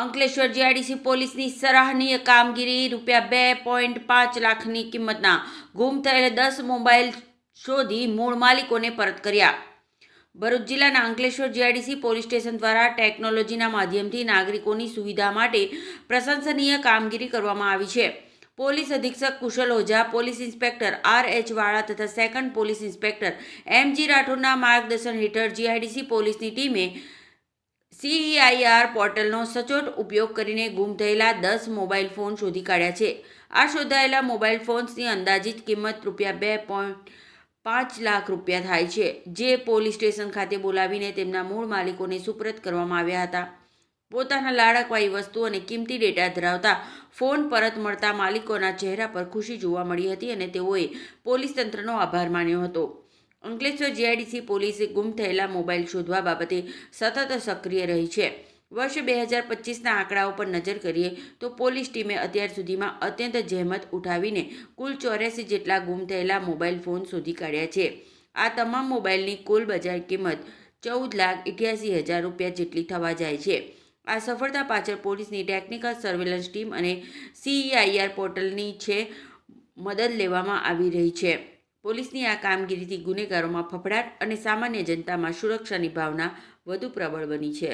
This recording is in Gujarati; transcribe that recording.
અંકલેશ્વર જીઆઈડીસી પોલીસની સરાહનીય કામગીરી. ₹2.5 લાખની કિંમતના ગુમ થયેલ 10 મોબાઈલ શોધી મૂળ માલિકોને પરત કર્યા. ભરૂચ જિલ્લાના અંકલેશ્વર જીઆઈડીસી પોલીસ સ્ટેશન દ્વારા ટેકનોલોજીના માધ્યમથી નાગરિકોની સુવિધા માટે પ્રશંસનીય કામગીરી કરવામાં આવી છે. પોલીસ અધિક્ષક કુશલ ઓઝા, પોલીસ ઇન્સ્પેક્ટર R.H. વાળા તથા સેકન્ડ પોલીસ ઇન્સ્પેક્ટર M.G. રાઠોડના માર્ગદર્શન હેઠળ જીઆઈડીસી પોલીસની ટીમે CEIR પોર્ટલનો સચોટ ઉપયોગ કરીને ગુમ થયેલા 10 મોબાઈલ ફોન શોધી કાઢ્યા છે. આ શોધાયેલા મોબાઈલ ફોન્સની અંદાજિત કિંમત ₹2.5 લાખ થાય છે, જે પોલીસ સ્ટેશન ખાતે બોલાવીને તેમના મૂળ માલિકોને સુપરત કરવામાં આવ્યા હતા. પોતાના લાડકવાઈ વસ્તુ અને કિંમતી ડેટા ધરાવતા ફોન પરત મળતા માલિકોના ચહેરા પર ખુશી જોવા મળી હતી અને તેઓએ પોલીસ તંત્રનો આભાર માન્યો હતો. અંકલેશ્વર જીઆઈડીસી પોલીસે ગુમ થયેલા મોબાઈલ શોધવા બાબતે સતત સક્રિય રહી છે. વર્ષ 2025ના આંકડાઓ પર નજર કરીએ તો પોલીસ ટીમે અત્યાર સુધીમાં અત્યંત જહેમત ઉઠાવીને કુલ 84 જેટલા ગુમ થયેલા મોબાઈલ ફોન શોધી કાઢ્યા છે. આ તમામ મોબાઈલની કુલ બજાર કિંમત ₹14,88,000 જેટલી થવા જાય છે. આ સફળતા પાછળ પોલીસની ટેકનિકલ સર્વેલન્સ ટીમ અને CEIR પોર્ટલની મદદ લેવામાં આવી રહી છે. પોલીસની આ કામગીરીથી ગુનેગારોમાં ફફડાટ અને સામાન્ય જનતામાં સુરક્ષાની ભાવના વધુ પ્રબળ બની છે.